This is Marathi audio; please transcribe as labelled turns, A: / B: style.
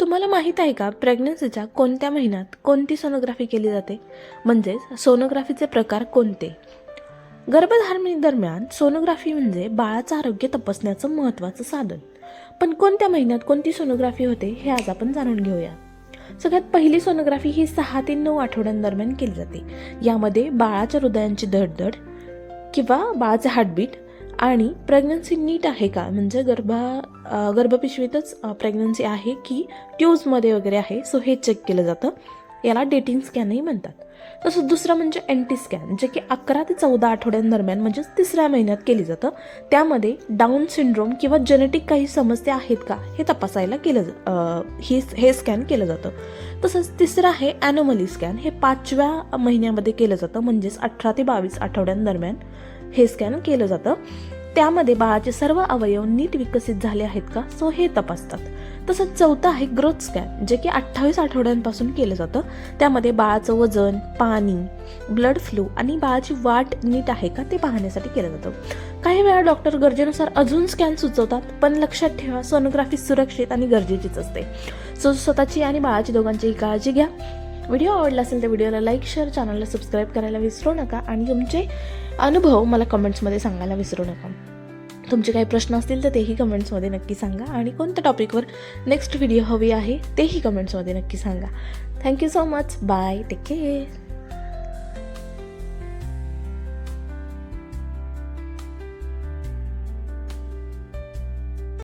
A: तुम्हाला माहीत आहे का प्रेग्नन्सीच्या कोणत्या महिन्यात कोणती सोनोग्राफी केली जाते? म्हणजेच सोनोग्राफीचे प्रकार कोणते? गर्भधारणेदरम्यान सोनोग्राफी म्हणजे बाळाचं आरोग्य तपासण्याचं महत्त्वाचं साधन. पण कोणत्या महिन्यात कोणती सोनोग्राफी होते हे आज आपण जाणून घेऊया. सगळ्यात पहिली सोनोग्राफी ही 6 ते 9 आठवड्यांदरम्यान केली जाते. यामध्ये बाळाच्या हृदयाची धडधड किंवा बाळाचे हार्टबीट आणि प्रेग्नन्सी नीट आहे का, म्हणजे गर्भपिशवीतच प्रेग्नन्सी आहे की ट्यूब्समध्ये वगैरे आहे, सो हे चेक केलं जातं. याला डेटिंग स्कॅनही म्हणतात. तसंच दुसरं म्हणजे एंटी स्कॅन, जे की 11 ते 14 आठवड्यांदरम्यान म्हणजेच 3ऱ्या महिन्यात केली जातं. त्यामध्ये डाऊन सिंड्रोम किंवा जेनेटिक काही समस्या आहेत का हे तपासायला हे स्कॅन केलं जातं. तसंच तिसरं आहे ॲनोमली स्कॅन. हे 5व्या महिन्यामध्ये केलं जातं, म्हणजेच 18 ते 22 आठवड्यांदरम्यान हे स्कॅन केलं जातं. त्यामध्ये बाळाचे सर्व अवयव नीट विकसित झाले आहेत का, सो हे तपासतात. तसंच चौथं आहे ग्रोथ स्कॅन, जे की 28 आठवड्यांपासून केलं जातं. त्यामध्ये बाळाचं वजन, पाणी, ब्लड फ्लो आणि बाळाची वाढ नीट आहे का ते पाहण्यासाठी केलं जातं. काही वेळा डॉक्टर गरजेनुसार अजून स्कॅन सुचवतात, पण लक्षात ठेवा सोनोग्राफी सुरक्षित आणि गरजेचीच असते. सो स्वतःची आणि बाळाची दोघांचीही काळजी घ्या. व्हिडिओ आवडला असेल तर व्हिडिओला लाईक, शेअर, चॅनलला सबस्क्राईब करायला विसरू नका आणि तुमचे अनुभव मला कमेंट्समध्ये सांगायला विसरू नका. तुमचे काही प्रश्न असतील तर तेही कमेंट्समध्ये नक्की सांगा आणि कोणत्या टॉपिकवर नेक्स्ट व्हिडिओ हवी आहे तेही कमेंट्समध्ये नक्की सांगा. Thank you so much. Bye. Take care.